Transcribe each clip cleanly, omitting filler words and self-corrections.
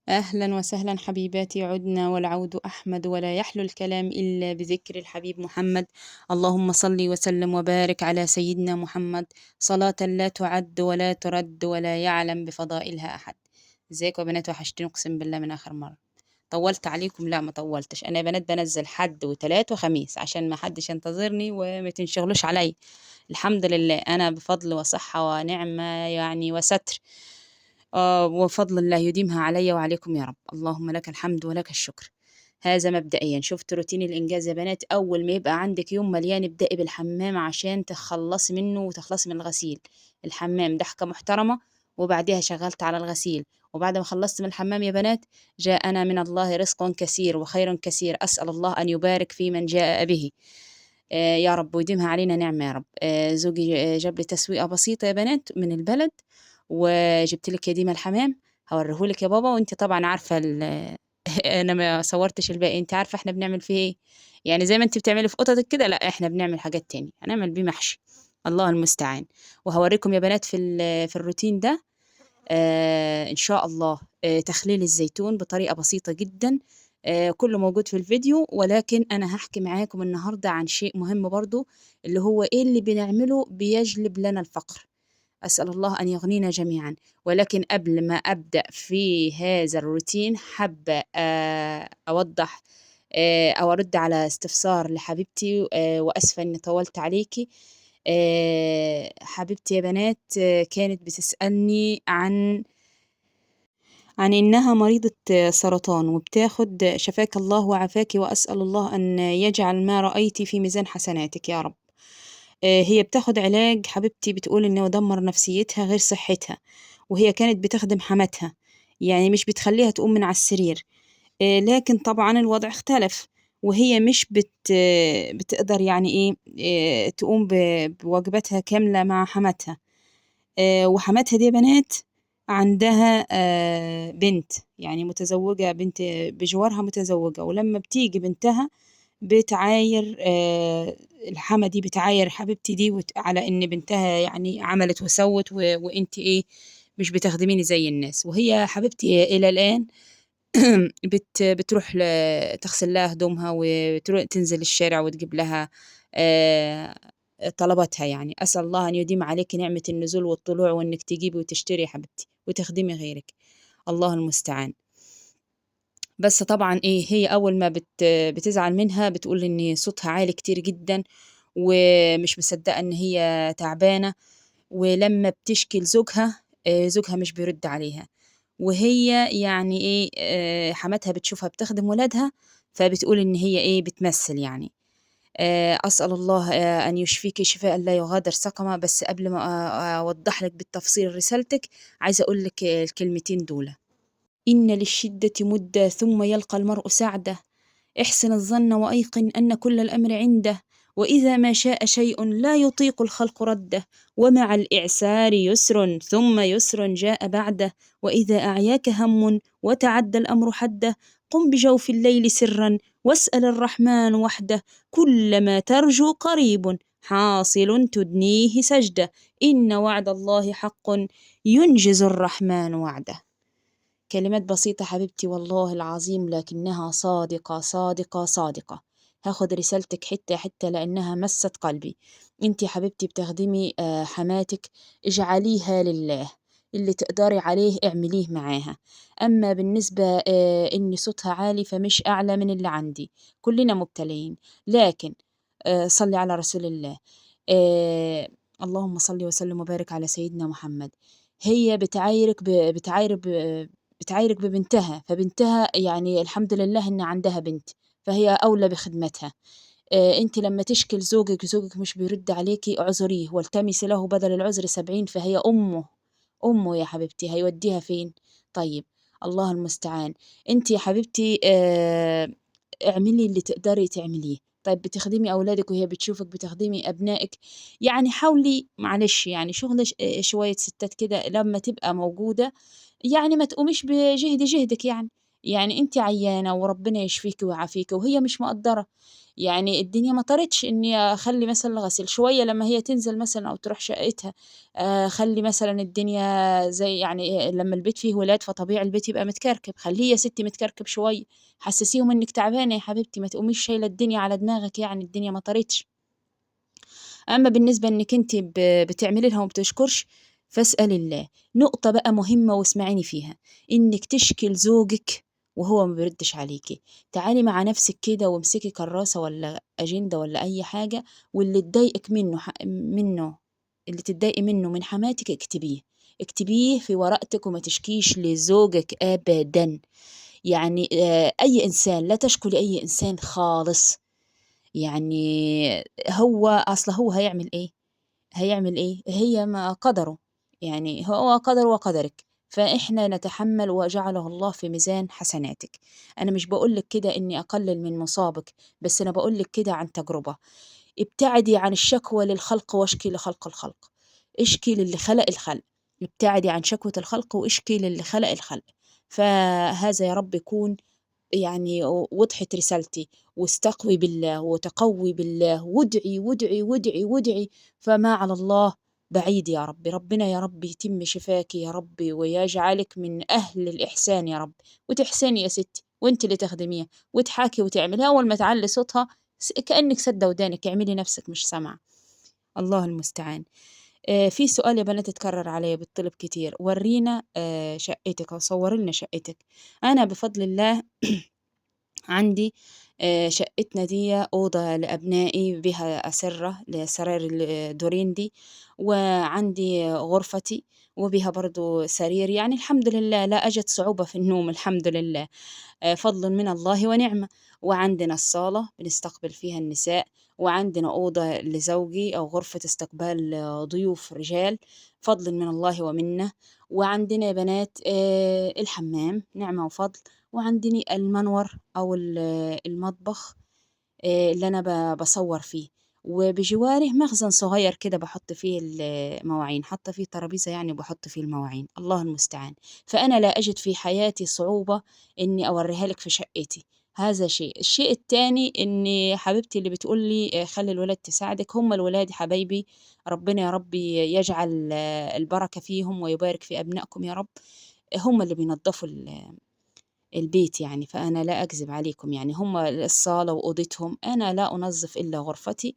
أهلا وسهلا حبيباتي، عدنا والعود أحمد، ولا يحلو الكلام إلا بذكر الحبيب محمد. اللهم صل وسلم وبارك على سيدنا محمد، صلاة لا تعد ولا ترد ولا يعلم بفضائلها أحد. ازيكم يا بنات؟ وحشتني أقسم بالله من آخر مرة. طولت عليكم؟ لا ما طولتش، أنا يا بنات بنزل حد وتلات وخميس عشان ما حدش ينتظرني وما تنشغلوش علي. الحمد لله أنا بفضل وصحة ونعمة يعني وستر. وفضل الله يديمها علي وعليكم يا رب. اللهم لك الحمد ولك الشكر. هذا مبدئيا. شفت روتين الإنجاز يا بنات؟ أول ما يبقى عندك يوم مليان ابدأي بالحمام عشان تخلصي منه وتخلصي من الغسيل. الحمام ضحكة محترمة، وبعدها شغلت على الغسيل. وبعد ما خلصت من الحمام يا بنات، جاءنا من الله رزق كثير وخير كثير، أسأل الله أن يبارك في من جاء به. يا رب ويديمها علينا نعمة يا رب. زوجي جاب لي تسويقة بسيطة يا بنات من البلد، وجبت لك يا ديما الحمام. هوريهولك يا بابا، وانت طبعا عارفة انا ما صورتش الباقي، انت عارفة احنا بنعمل فيه ايه. يعني زي ما انت بتعملي في قططك كده، لا احنا بنعمل حاجات تانية، هنعمل بيه محشي. الله المستعان. وهوريكم يا بنات في الروتين ده إن شاء الله تخليل الزيتون بطريقة بسيطة جدا. كله موجود في الفيديو، ولكن أنا هحكي معاكم النهاردة عن شيء مهم برضو، اللي هو إيه اللي بنعمله بيجلب لنا الفقر. أسأل الله أن يغنينا جميعا. ولكن قبل ما أبدأ في هذا الروتين، حابة أوضح أو أرد على استفسار لحبيبتي، وأسفة إني طولت عليكي. حبيبتي يا بنات كانت بتسألني عن إنها مريضة سرطان، وبتاخد شفاك الله وعافاك، وأسأل الله أن يجعل ما رأيتي في ميزان حسناتك يا رب. هي بتاخد علاج حبيبتي، بتقول إنه دمر نفسيتها غير صحتها، وهي كانت بتخدم حماتها، يعني مش بتخليها تقوم من على السرير. لكن طبعا الوضع اختلف، وهي مش بتقدر يعني إيه تقوم بواجباتها كاملة مع حماتها. وحماتها دي بنات عندها بنت، يعني متزوجة، بنت بجوارها متزوجة، ولما بتيجي بنتها بتعاير الحما دي، بتعاير حبيبتي دي على ان بنتها يعني عملت وسوت وانت ايه مش بتخدميني زي الناس. وهي حبيبتي الى الان بتروح تغسل لها هدومها، وتنزل الشارع وتجيب لها آه، طلباتها. يعني أسأل الله أن يديم عليك نعمة النزول والطلوع، وإنك تجيبي وتشتري يا حبيبتي وتخدمي غيرك. الله المستعان. بس طبعا إيه، هي أول ما بتزعل منها بتقول إن صوتها عالي كتير جدا، ومش مصدقة إن هي تعبانة. ولما بتشكي لزوجها، زوجها مش بيرد عليها. وهي يعني ايه، حماتها بتشوفها بتخدم ولادها، فبتقول ان هي ايه بتمثل يعني. اسال الله ان يشفيك شفاء لا يغادر سقما. بس قبل ما اوضح لك بالتفصيل رسالتك، عايزه اقول لك الكلمتين دول. ان للشده مده ثم يلقى المرء سعده. احسن الظن وأيقن أن كل الأمر عنده. وإذا ما شاء شيء لا يطيق الخلق رده. ومع الإعسار يسر ثم يسر جاء بعده. وإذا أعياك هم وتعدى الأمر حده، قم بجوف الليل سرا واسأل الرحمن وحده. كلما ترجو قريب حاصل تدنيه سجده. إن وعد الله حق ينجز الرحمن وعده. كلمات بسيطة حبيبتي والله العظيم، لكنها صادقة صادقة صادقة. هاخد رسالتك حتة حتة لأنها مست قلبي. انتي يا حبيبتي بتخدمي حماتك، اجعليها لله. اللي تقدري عليه اعمليه معاها. أما بالنسبة إن صوتها عالي، فمش أعلى من اللي عندي، كلنا مبتلين. لكن صلي على رسول الله. آه اللهم صل وسلم وبارك على سيدنا محمد. هي بتعايرك ببنتها، فبنتها يعني الحمد لله إن عندها بنت، فهي أولى بخدمتها. انت لما تشكي لزوجك، زوجك مش بيرد عليكي، اعذريه والتمسي له بدل العذر 70، فهي أمه يا حبيبتي، هيوديها فين؟ طيب. الله المستعان. انت يا حبيبتي اعملي اللي تقدري تعمليه. طيب بتخدمي أولادك وهي بتشوفك بتخدمي أبنائك، يعني حاولي معلش، يعني شغل شوية ستات كده لما تبقى موجودة، يعني ما تقوميش بجهدك يعني. يعني أنتِ عيانة وربنا يشفيكِ ويعافيكِ وهي مش مقدّرة، يعني الدنيا مطرتش إني أخلّي مثلًا الغسيل شوية لمّا هي تنزل مثلًا أو تروح شقتها، خلّي مثلًا الدنيا زي يعني لمّا البيت فيه ولاد فطبيعي البيت يبقى متكركب، خلّيه يا ستي متكركب شوية، حسّسيهم إنِّك تعبانة يا حبيبتي، ما تقوميش شايلة الدنيا على دماغِك يعني الدنيا مطرتش. أمّا بالنسبة إنِّك أنتِ بتعملي لها وما بتشكرش، فاسألي الله. نقطة بقى مهمة واسمعيني فيها، إنِّك تشكي لزوجِك وهو ما بيردش عليكِ، تعالي مع نفسِك كده وامسكي كراسة والّا أجندة والّا أي حاجة، واللي تضايقِك اللي تتضايقي منه من حماتِك اكتبيه، اكتبيه في ورقتِك وما تشكيش لزوجِك أبدًا، يعني أي إنسان لا تشكو لأي إنسان خالص، يعني هو هيعمل إيه؟ هيعمل إيه؟ هي ما قدره، يعني هو قدر وقدرِك، فإحنا نتحمّل وجعله الله في ميزان حسناتِك. أنا مش باقول لِك كده إني أقلل من مصابِك، بس أنا باقول لِك كده عن تجربة. ابتعدي عن الشكوى للخلق واشكي لخلق الخلق، اشكي للي خلق الخلق، ابتعدي عن شكوى الخلق واشكي للي خلق الخلق. فهذا يا رب يكون يعني وضحت رسالتي، واستقوي بالله وتقوي بالله وادعي وادعي وادعي وادعي، فما على الله بعيد يا رب. ربنا يا رب يتم شفاك يا رب ويجعلك من أهل الإحسان يا رب، وتحسني يا ستي وانت اللي تخدميها وتحاكي وتعملي أول ما تعلي صوتها كأنك سد ودانك اعملي نفسك مش سامعة. الله المستعان. في سؤال يا بنات اتكرر عليّا بيتطلب كتير، ورّينا شقتِك أو صوّري لنا شقتِك. أنا بفضل الله عندي شقتنا ديّة أوضة لأبنائي بها أسرة لسراير الدورين دي، وعندي غرفتي وبها برضه سرير، يعني الحمد لله لا أجد صعوبة في النوم الحمد لله. فضل من الله ونعمة. وعندنا الصالة بنستقبل فيها النساء، وعندنا أوضة لزوجي أو غرفة استقبال ضيوف رجال، فضل من الله ومنة. وعندنا يا بنات الحمام نعمة وفضل، وعندني المنور أو المطبخ اللي أنا باصوّر فيه، وبجواره مخزن صغير كده باحُط فيه المواعين، حاطة فيه ترابيزة يعني وباحُط فيه المواعين، الله المستعان. فأنا لا أجد في حياتي صعوبة إني أورّيها لِك في شقتي، هذا شيء. الشيء التاني إن حبيبتي اللي بتقول لي خلّي الولاد تساعدِك، هم الولاد يا حبايبي ربنا يا رب يجعل البركة فيهم ويبارك في أبنائكم يا رب، هم اللي بينضّفوا البيت يعني، فأنا لا أكذب عليكم يعني هم الصالة وأوضتهم، أنا لا أنظّف إلا غرفتي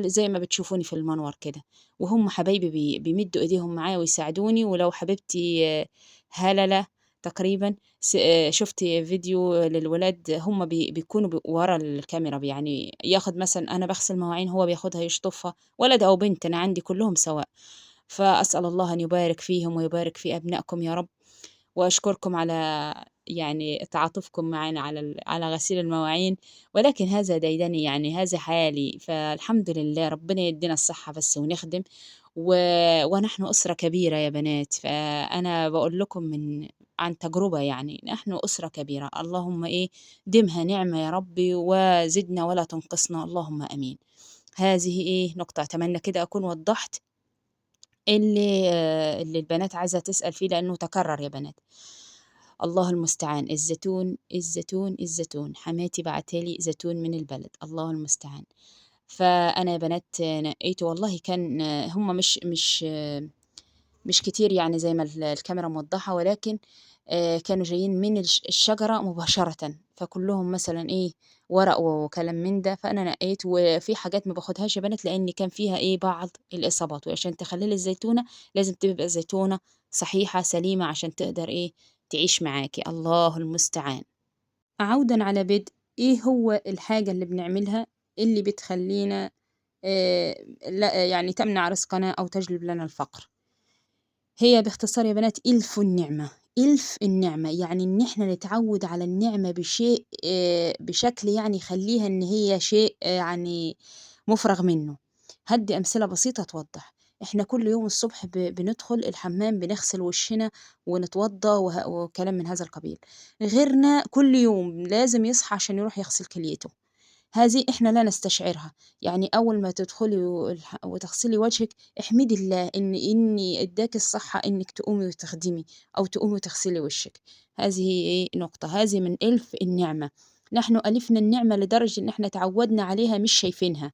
زي ما بتشوفوني في المنور كده، وهم حبايبي بيمدّوا إيديهم معايا ويساعدوني، ولو حبيبتي هالة تقريبًا شُفت فيديو للولاد هم بيكونوا ورا الكاميرا يعني ياخد مثلًا أنا باغسل مواعين هو بياخدها يشطفها، ولد أو بنت أنا عندي كلّهم سواء، فأسأل الله أن يبارك فيهم ويبارك في أبنائكم يا رب. وأشكركم على يعني تعاطفكم معنا على غسيل المواعين، ولكن هذا ديدني يعني هذا حالي، فالحمد لله ربنا يدينا الصحة بس ونخدم، و ونحن أسرة كبيرة يا بنات، فأنا باقول لكم عن تجربة يعني، نحن أسرة كبيرة، اللهم إيه دِمها نعمة يا رب وزدنا ولا تنقصنا اللهم آمين. هذه نقطة أتمنى كده أكون وضّحت اللي البنات عايزة تسأل فيه لأنه تكرر يا بنات. الله المستعان. الزيتون، الزيتون، الزيتون، حماتي باعتة لي زيتون من البلد، الله المستعان. فأنا يا بنات نقيته والله كان هم مش كتير يعني زي ما الكاميرا موضحة، ولكن كانوا جايين من الشجرة مباشرةً، فكلّهم مثلًا ورق وكلام من ده، فأنا نقيت وفي حاجات ما باخدهاش يا بنات لإن كان فيها بعض الإصابات، وعشان تخلّلي الزيتونة لازم تبقى زيتونة صحيحة سليمة عشان تقدر تعيش معاكِ، الله المستعان. عودًا على بدء، إيه هو الحاجة اللي بنعملها اللي بتخلّينا لا يعني تمنع رزقنا أو تجلب لنا الفقر؟ هي باختصار يا بنات إلف النعمة، إلف النعمة، يعني إن إحنا نتعوّد على النعمة بشيء بشكل يعني يخلّيها إن هي شيء يعني مُفرغ منّه. هادّي أمثلة بسيطة توضّح. إحنا كل يوم الصبح بندخل الحمّام بنغسل وشّنا ونتوضّى وكلام من هذا القبيل. غيرنا كل يوم لازم يصحى عشان يروح يغسل كليته. هذه إحنا لا نستشعرها. يعني أول ما تدخلي وتغسلي وجهك احمدي الله إني إداك الصحة إنك تقومي وتخدمي أو تقومي وتغسلي وشك. هذه إيه نقطة، هذه من ألف النعمة. نحن ألفنا النعمة لدرجة إن إحنا تعودنا عليها مش شايفينها.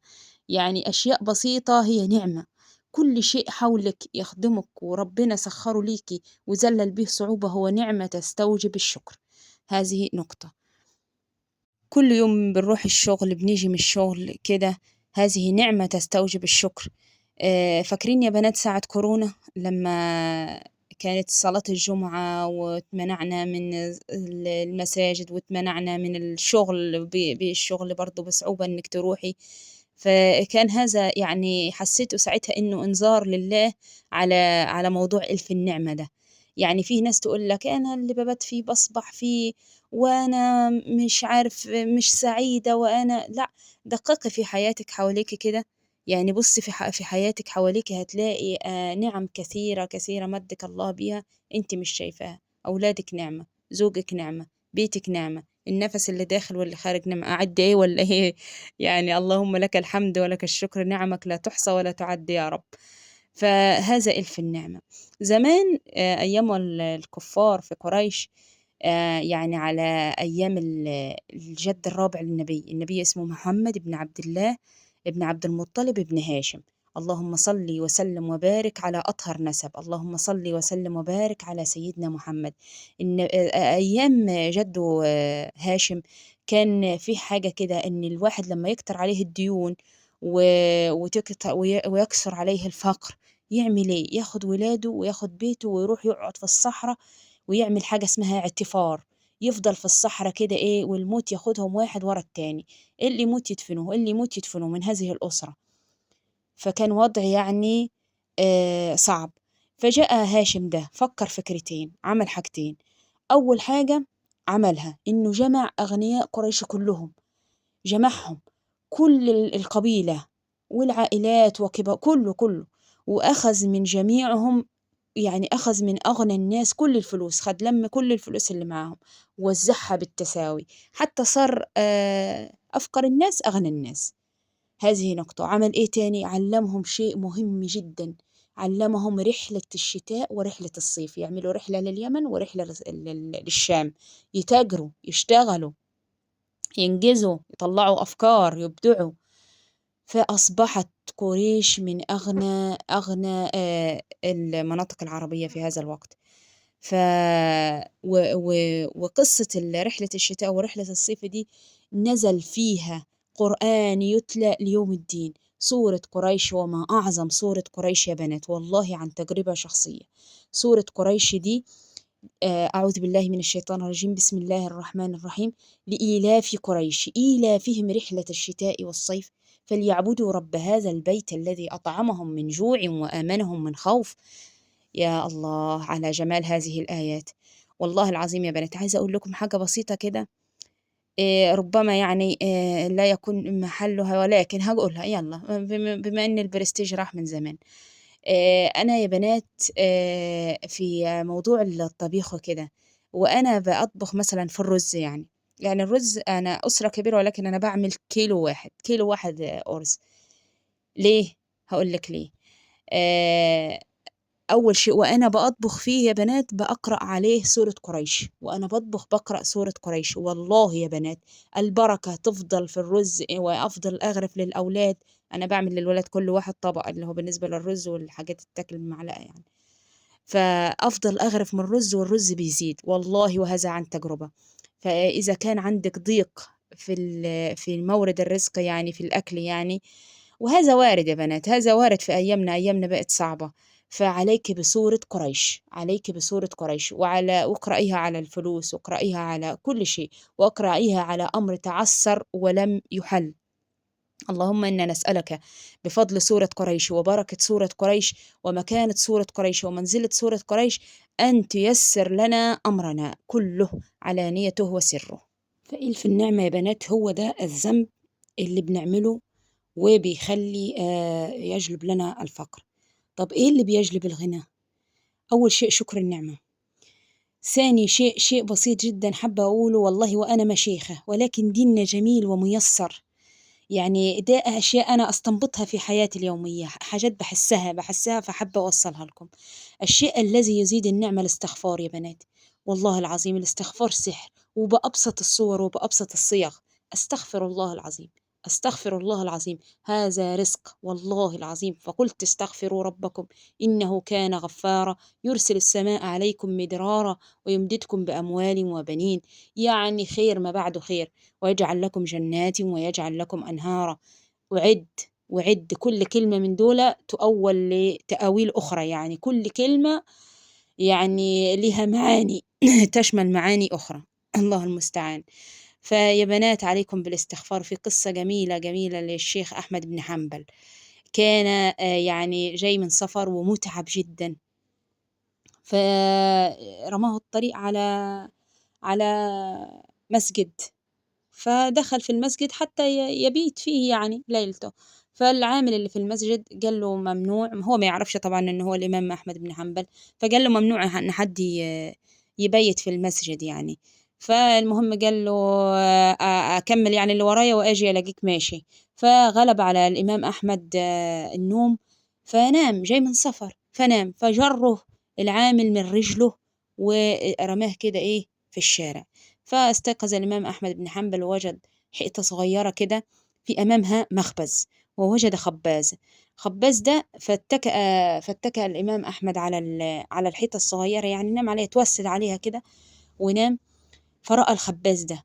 يعني أشياء بسيطة هي نعمة. كل شيء حولك يخدمك وربنا سخره ليكي وذلل به صعوبة هو نعمة تستوجب الشكر. هذه نقطة. كل يوم بنروح الشغل بنيجي من الشغل كده، هذه نعمة تستوجب الشكر. فاكرين يا بنات ساعة كورونا لما كانت صلاة الجمعة واتمنعنا من المساجد واتمنعنا من الشغل، بالشغل برضو بصعوبة انك تروحي. فكان هذا يعني حسيته ساعتها انه انذار لله على موضوع الف النعمة ده. يعني فيه ناس تقول لك انا اللي ببات فيه بصبح فيه وانا مش عارف مش سعيدة، وانا لا. دققي في حياتك حواليك كده. يعني بصي في حياتك حواليك هتلاقي نعم كثيرة كثيرة مدك الله بيها انت مش شايفاها. اولادك نعمة، زوجك نعمة، بيتك نعمة، النفس اللي داخل واللي خارج نعمة. أعد إيه ولا إيه؟ يعني اللهم لك الحمد ولك الشكر، نعمك لا تحصى ولا تعد يا رب. فهذا إلف النعمة. زمان أيام الكفار في قريش، يعني على أيام الجد الرابع للنبي، النبي اسمه محمد بن عبد الله ابن عبد المطلب ابن هاشم. اللهم صل وسلم وبارك على أطهر نسب، اللهم صل وسلم وبارك على سيدنا محمد. إن أيام جده هاشم كان في حاجة كده إن الواحد لما يكتر عليه الديون ويكثر عليه الفقر يعمل إيه؟ ياخد ولاده وياخد بيته ويروح يقعد في الصحراء ويعمل حاجة اسمها اعتفار. يفضل في الصحراء كده ايه، والموت ياخدهم واحد ورا التاني، اللي يموت يدفنوه، اللي يموت يدفنوه من هذه الأسرة. فكان وضع يعني صعب. فجاء هاشم ده فكر فكرتين، عمل حاجتين. أول حاجة عملها إنه جمع أغنياء قريش كلهم، جمعهم كل القبيلة والعائلات وكبار كله، وأخذ من جميعهم. يعني أخذ من أغنى الناس كل الفلوس، خد لم كل الفلوس اللي معاهم ووزعها بالتساوي حتى صار أفقر الناس أغنى الناس. هذه نقطة. عمل إيه تاني؟ علمهم شيء مهم جدا، علمهم رحلة الشتاء ورحلة الصيف، يعملوا رحلة لليمن ورحلة للشام، يتاجروا يشتغلوا ينجزوا يطلعوا أفكار يبدعوا. فأصبحت قريش من أغنى المناطق العربية في هذا الوقت. ف وقصة رحلة الشتاء ورحلة الصيف دي نزل فيها قرآن يتلى ليوم الدين، سورة قريش. وما أعظم سورة قريش يا بنات، والله عن تجربة شخصية. سورة قريش دي أعوذ بالله من الشيطان الرجيم، بسم الله الرحمن الرحيم. لإيلاف قريش إيلافهم رحلة الشتاء والصيف فليعبدوا رب هذا البيت الذي أطعمهم من جوع وآمنهم من خوف. يا الله على جمال هذه الآيات. والله العظيم يا بنات عايزة أقول لكم حاجة بسيطة كده، ربما يعني لا يكون محلها، ولكن هقولها يلا بما أن البرستيج راح من زمان. أنا يا بنات في موضوع الطبيخ وكده، وأنا بأطبخ مثلا في الرز. يعني الرز أنا أسرة كبيرة ولكن أنا بعمل كيلو واحد أرز. ليه؟ هقول لك ليه. آه، أول شيء وأنا بأطبخ فيه يا بنات بأقرأ عليه سورة قريش، وأنا بطبخ بقرأ سورة قريش. والله يا بنات البركة تفضل في الرز، وأفضل أغرف للأولاد. أنا بعمل للولاد كل واحد طبق اللي هو بالنسبة للرز والحاجات تتاكل بمعلقة يعني. فأفضل أغرف من الرز والرز بيزيد والله، وهذا عن تجربة. فإذا كان عندك ضيق في مورد الرزق يعني في الأكل يعني، وهذا وارد يا بنات، هذا وارد في أيامنا بقت صعبة. فعليك بسورة قريش، عليك بسورة قريش، واقرأيها على الفلوس، واقرأيها على كل شيء، واقرأيها على أمر تعسر ولم يحل. اللهم إنا نسألك بفضل سورة قريش وبركة سورة قريش ومكانة سورة قريش ومنزلة سورة قريش أن تيسر لنا أمرنا كله علانيته وسره. فإلف النعمة يا بنات هو ده الذنب اللي بنعمله وبيخلي يجلب لنا الفقر. طب إيه اللي بيجلب الغنى؟ أول شيء شكر النعمة. ثاني شيء بسيط جدا حابة أقوله والله وأنا مشيخة، ولكن ديننا جميل وميسر. يعني ده أشياء أنا أستنبطها في حياتي اليومية، حاجات بحسها فحابة أوصلها لكم. الشيء الذي يزيد النعمة الاستغفار يا بنات، والله العظيم الاستغفار سحر، وبأبسط الصور وبأبسط الصيغ. أستغفر الله العظيم، أستغفر الله العظيم، هذا رزق والله العظيم. فقلت استغفروا ربكم إنه كان غفارا يرسل السماء عليكم مدرارا ويمددكم بأموال وبنين. يعني خير ما بعده خير، ويجعل لكم جنات ويجعل لكم أنهارا. وعد وعد كل كلمة من دول تؤول لتأويل أخرى، يعني كل كلمة يعني لها معاني تشمل معاني أخرى. الله المستعان. فيا بنات عليكم بالاستغفار. في قصة جميلة جميلة للشيخ أحمد بن حنبل، كان يعني جاي من سفر ومتعب جدا، فرماه الطريق على مسجد، فدخل في المسجد حتى يبيت فيه يعني ليلته. فالعامل اللي في المسجد قال له ممنوع، هو ما يعرفش طبعا انه هو الامام احمد بن حنبل، فقال له ممنوع ان حد يبيت في المسجد يعني. فالمهم قال له اكمل يعني اللي ورايا واجي الاقيك ماشي. فغلب على الامام احمد النوم، فنام، جاي من سفر فنام، فجره العامل من رجله ورماه كده ايه في الشارع. فاستيقظ الإمام أحمد بن حنبل ووجد حيطة صغيرة كده في أمامها مخبز، ووجد خباز ده فاتكأ الإمام أحمد على الحيطة الصغيرة، يعني نام عليها، توسد عليها كده ونام. فرأى الخباز ده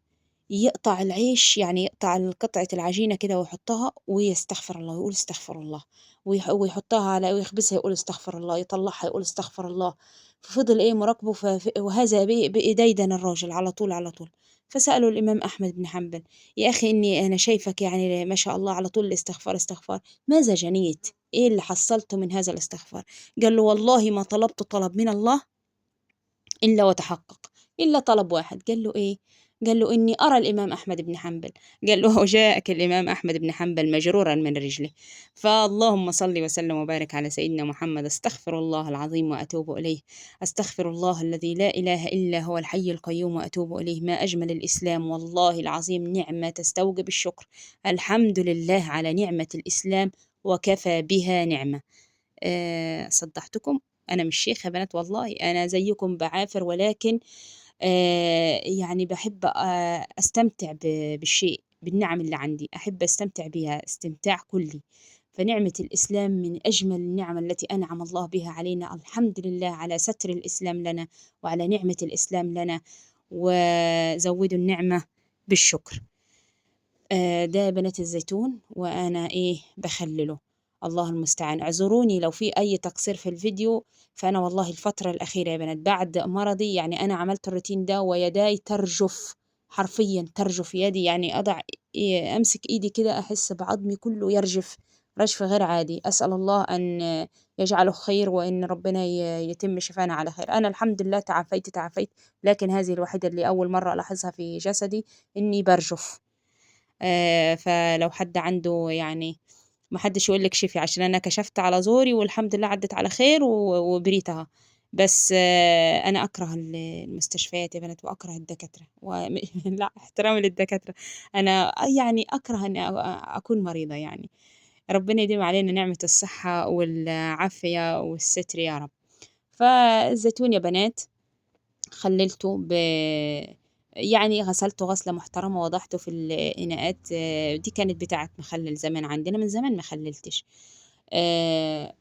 يقطع العيش، يعني يقطع قطعة العجينة كده ويحطها ويستغفر الله، يقول استغفر الله، ويحطها على ويخبزها يقول استغفر الله، يطلعها يقول استغفر الله. ففضل ايه مراقبه، وهذا بإيديدن الراجل على طول على طول. فسأله الإمام أحمد بن حنبل: يا أخي إني أنا شايفك يعني ما شاء الله على طول الاستغفار استغفار، ماذا جنيت؟ إيه اللي حصلته من هذا الاستغفار؟ قال له: والله ما طلبت طلب من الله إلا وتحقق، إلا طلب واحد. قال له إيه؟ قال له: إني أرى الإمام أحمد بن حنبل. قال له: وجاءك الإمام أحمد بن حنبل مجرورا من رجله. فاللهم صل وسلم وبارك على سيدنا محمد. استغفر الله العظيم وأتوب إليه، استغفر الله الذي لا إله إلا هو الحي القيوم وأتوب إليه. ما أجمل الإسلام، والله العظيم نعمة تستوجب الشكر. الحمد لله على نعمة الإسلام، وكفى بها نعمة. صدحتكم، أنا مش شيخة يا بنات، والله أنا زيكم بعافر، ولكن يعني بحب أستمتع بالشيء، بالنعم اللي عندي أحب أستمتع بها استمتاع كلي. فنعمة الإسلام من أجمل النعم التي أنعم الله بها علينا. الحمد لله على ستر الإسلام لنا وعلى نعمة الإسلام لنا، وزودوا النعمة بالشكر. ده بنات الزيتون وأنا إيه بخلله. الله المستعان، اعذروني لو في أي تقصير في الفيديو. فأنا والله الفترة الأخيرة يا بنات بعد مرضي، يعني أنا عملت الروتين ده ويداي ترجف، حرفيا ترجف يدي، يعني أضع أمسك إيدي كده أحس بعظمي كله يرجف رجف غير عادي. أسأل الله أن يجعله خير، وإن ربنا يتم شفانا على خير. أنا الحمد لله تعافيت، لكن هذه الوحيدة اللي أول مرة ألاحظها في جسدي، إني برجف. فلو حد عنده يعني، ما حدش يقول لك شفي، عشان انا كشفت على زوري والحمد لله عدت على خير وبريتها. بس انا اكره المستشفيات يا بنات، واكره الدكاتره لا احترامي للدكاتره، انا يعني اكره اني اكون مريضه يعني. ربنا يديم علينا نعمه الصحه والعافيه والستر يا رب. فالزيتون يا بنات خللته يعني غسلته غسلة محترمة، وضعته في الإناءات. دي كانت بتاعة مخلل زمان عندنا، من زمان ما خللتش. آه،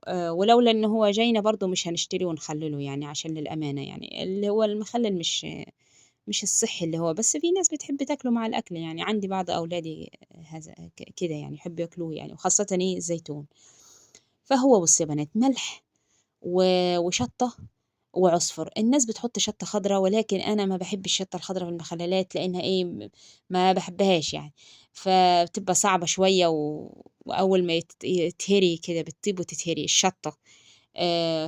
ولولا إن هو جاينا برضو مش هنشتري ونخلله، يعني عشان للأمانة يعني اللي هو المخلل مش الصحي اللي هو، بس في ناس بتحب تاكله مع الأكل. يعني عندي بعض أولادي هذا كده يعني يحبوا ياكلوه، يعني وخاصة إيه الزيتون. فهو بص يا بنات، ملح وشطة وعصفر. الناس بتحط شطة خضراء، ولكن أنا ما بحب الشطة الخضراء في المخللات، لأنها إيه ما بحبهاش يعني. فبتبقى صعبة شوية وأول ما يتهري كده بتطيب وتتهري الشطة.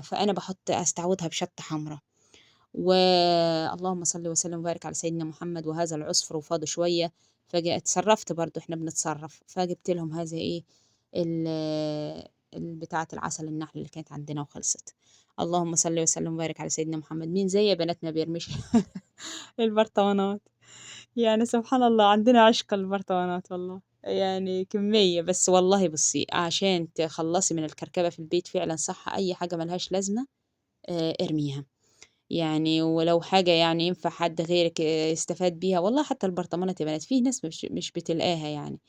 فأنا بحط أستعوضها بشطة حمراء. واللهم صل وسلم وبارك على سيدنا محمد. وهذا العصفر وفاض شوية، فاتصرفت برضو، احنا بنتصرف، فجبت لهم هذا ايه بتاعة العسل النحل اللي كانت عندنا وخلصت. اللهم صل وسلم وبارك على سيدنا محمد. مين زي يا بنات ما بيرميش البرطمانات؟ يعني سبحان الله، عندنا عشق البرطمانات والله. يعني كمية. بس والله بُصّي، عشان تخلّصي من الكركبة في البيت فعلًا صح، أي حاجة ما لهاش لازمة ارميها. يعني ولو حاجة يعني ينفع حد غيرِك يستفاد بيها، والله حتى البرطمانات يا بنات في ناس مش بتلقاها يعني.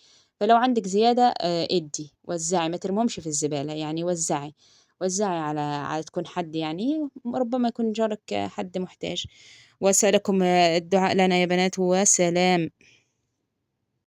فلو عندِك زيادة ادّي، وزّعي، ما ترميهمش في الزبالة، يعني وزّعي، وزّعي على تكون حد يعني ربما يكون جارِك حد محتاج. وأسألكم الدعاء لنا يا بنات، وسلام.